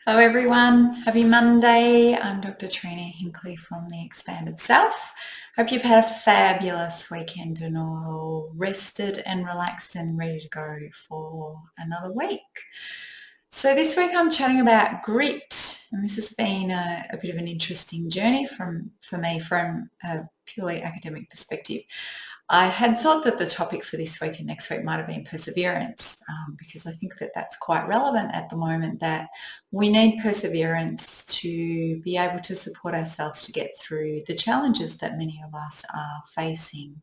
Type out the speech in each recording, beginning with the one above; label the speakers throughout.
Speaker 1: Hello everyone, happy Monday. I'm Dr. Trina Hinkley from the Expanded Self. Hope you've had a fabulous weekend and all rested and relaxed and ready to go for another week. So this week I'm chatting about grit, and this has been a bit of an interesting journey for me from a purely academic perspective. I had thought that the topic for this week and next week might have been perseverance, because I think that that's quite relevant at the moment, that we need perseverance to be able to support ourselves to get through the challenges that many of us are facing,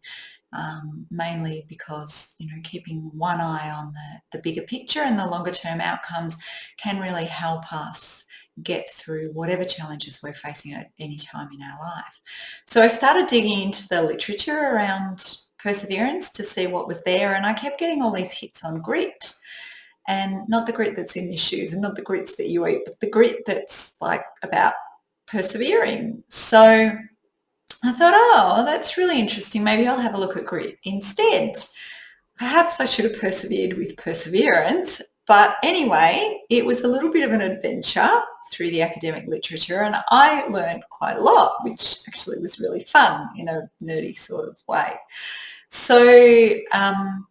Speaker 1: mainly because, keeping one eye on the bigger picture and the longer term outcomes can really help us get through whatever challenges we're facing at any time in our life. So I started digging into the literature around perseverance to see what was there, and I kept getting all these hits on grit, and not the grit that's in your shoes and not the grits that you eat, but the grit that's like about persevering. So I thought, oh, that's really interesting. Maybe I'll have a look at grit instead. Perhaps I should have persevered with perseverance. But anyway, it was a little bit of an adventure through the academic literature, and I learned quite a lot, which actually was really fun in a nerdy sort of way. So I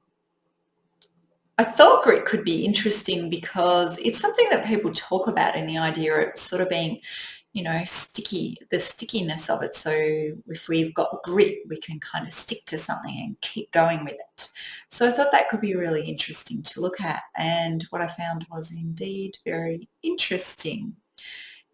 Speaker 1: thought grit could be interesting because it's something that people talk about, in the idea of sort of being, sticky, the stickiness of it. So if we've got grit, we can kind of stick to something and keep going with it. So I thought that could be really interesting to look at. And what I found was indeed very interesting.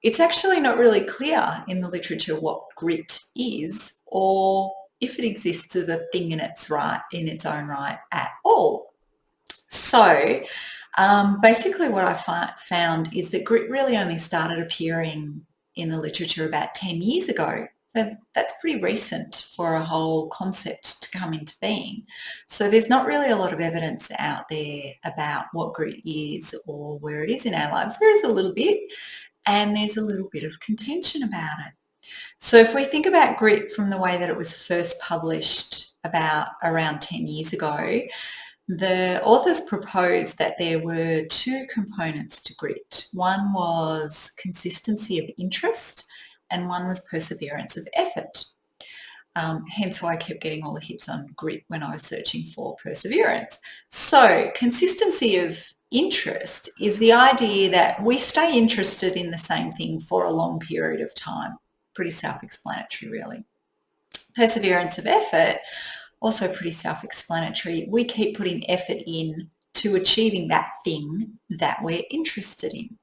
Speaker 1: It's actually not really clear in the literature what grit is, or if it exists as a thing in its own right at all. So basically what I found is that grit really only started appearing in the literature about 10 years ago. So that's pretty recent for a whole concept to come into being. So there's not really a lot of evidence out there about what grit is or where it is in our lives. There is a little bit, and there's a little bit of contention about it. So if we think about grit from the way that it was first published about around 10 years ago, the authors proposed that there were two components to grit. One was consistency of interest, and one was perseverance of effort. Hence why I kept getting all the hits on grit when I was searching for perseverance. So consistency of interest is the idea that we stay interested in the same thing for a long period of time. Pretty self-explanatory, really. Perseverance of effort, also pretty self-explanatory. We keep putting effort in to achieving that thing that we're interested in.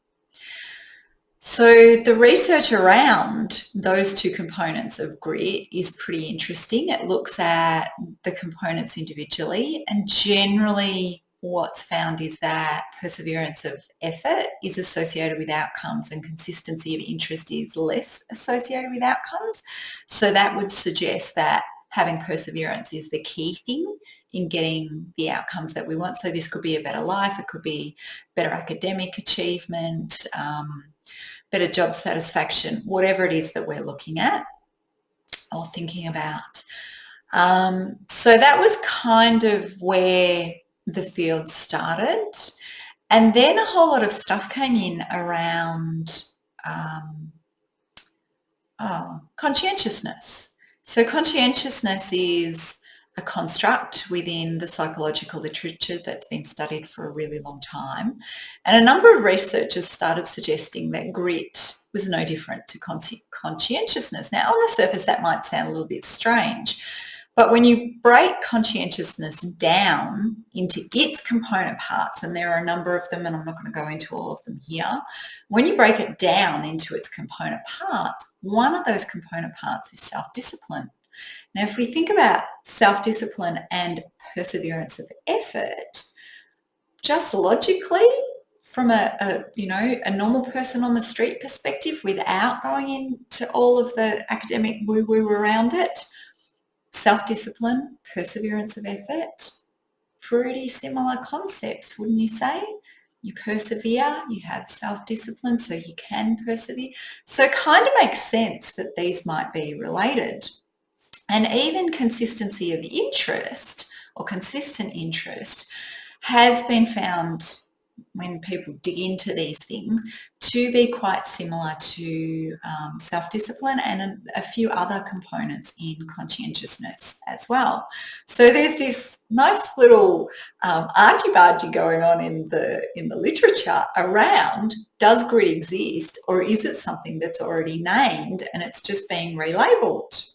Speaker 1: So the research around those two components of grit is pretty interesting. It looks at the components individually, and generally what's found is that perseverance of effort is associated with outcomes and consistency of interest is less associated with outcomes. So that would suggest that having perseverance is the key thing in getting the outcomes that we want. So this could be a better life, it could be better academic achievement, better job satisfaction, whatever it is that we're looking at or thinking about. So that was kind of where the field started. And then a whole lot of stuff came in around conscientiousness. So conscientiousness is a construct within the psychological literature that's been studied for a really long time. And a number of researchers started suggesting that grit was no different to conscientiousness. Now, on the surface, that might sound a little bit strange, but when you break conscientiousness down into its component parts, and there are a number of them, and I'm not going to go into all of them here, when you break it down into its component parts, one of those component parts is self-discipline. Now, if we think about self-discipline and perseverance of effort, just logically, from a normal person on the street perspective, without going into all of the academic woo-woo around it, self-discipline, perseverance of effort, pretty similar concepts, wouldn't you say? You persevere, you have self-discipline, so you can persevere. So it kind of makes sense that these might be related. And even consistency of interest or consistent interest has been found, when people dig into these things, do be quite similar to self-discipline and a few other components in conscientiousness as well. So there's this nice little argy-bargy going on in the literature around, does grit exist, or is it something that's already named and it's just being relabeled?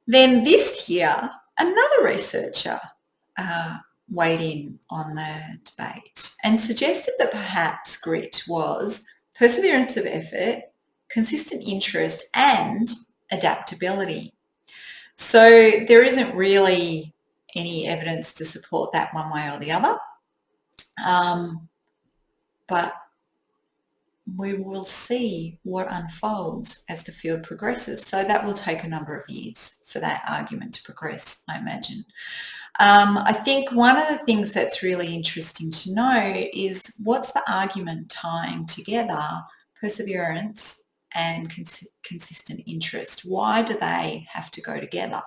Speaker 1: Then this year, another researcher weighed in on the debate and suggested that perhaps grit was perseverance of effort, consistent interest, and adaptability. So there isn't really any evidence to support that one way or the other, but we will see what unfolds as the field progresses. So that will take a number of years for that argument to progress, I imagine. I think one of the things that's really interesting to know is what's the argument tying together perseverance and consistent interest? Why do they have to go together?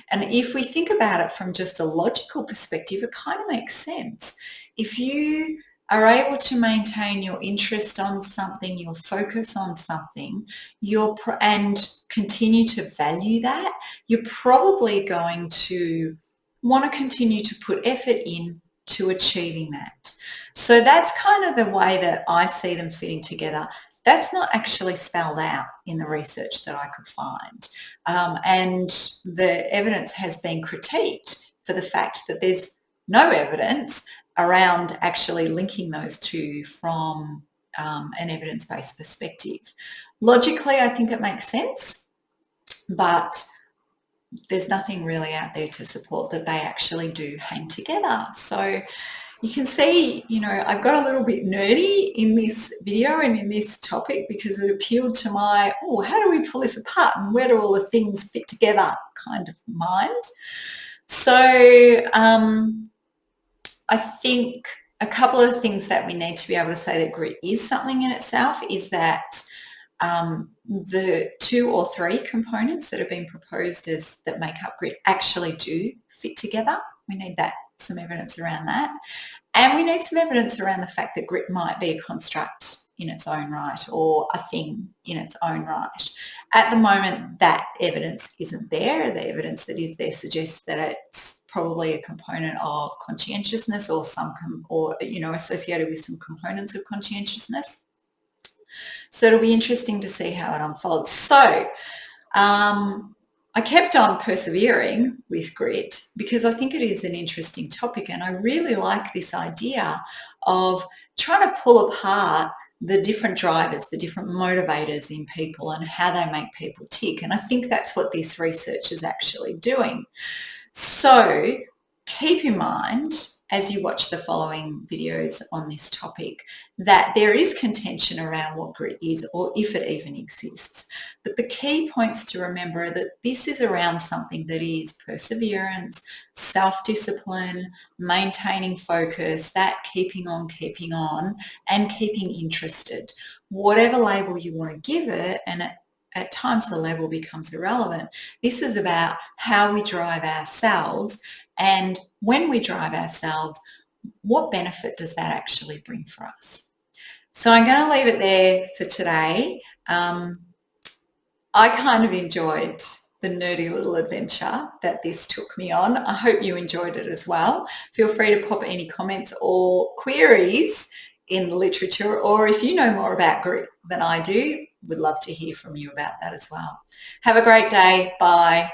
Speaker 1: And if we think about it from just a logical perspective, it kind of makes sense. If you are able to maintain your interest on something, your focus on something, and continue to value that, you're probably going to want to continue to put effort in to achieving that. So that's kind of the way that I see them fitting together. That's not actually spelled out in the research that I could find. And the evidence has been critiqued for the fact that there's no evidence around actually linking those two from an evidence-based perspective. Logically, I think it makes sense, but there's nothing really out there to support that they actually do hang together. So you can see, I've got a little bit nerdy in this video and in this topic because it appealed to my, how do we pull this apart and where do all the things fit together kind of mind. So I think a couple of things that we need to be able to say that grit is something in itself is that the 2 or 3 components that have been proposed that make up grit actually do fit together. We need some evidence around that. And we need some evidence around the fact that grit might be a construct in its own right or a thing in its own right. At the moment, that evidence isn't there. The evidence that is there suggests that it's probably a component of conscientiousness or associated with some components of conscientiousness. So it'll be interesting to see how it unfolds. So I kept on persevering with grit because I think it is an interesting topic and I really like this idea of trying to pull apart the different drivers, the different motivators in people and how they make people tick. And I think that's what this research is actually doing. So keep in mind as you watch the following videos on this topic that there is contention around what grit is or if it even exists. But the key points to remember are that this is around something that is perseverance, self-discipline, maintaining focus, that keeping on, and keeping interested. Whatever label you want to give it, and at times the label becomes irrelevant. This is about how we drive ourselves, and when we drive ourselves, what benefit does that actually bring for us? So I'm going to leave it there for today. I kind of enjoyed the nerdy little adventure that this took me on. I hope you enjoyed it as well. Feel free to pop any comments or queries in the literature, or if you know more about grit than I do, would love to hear from you about that as well. Have a great day. Bye.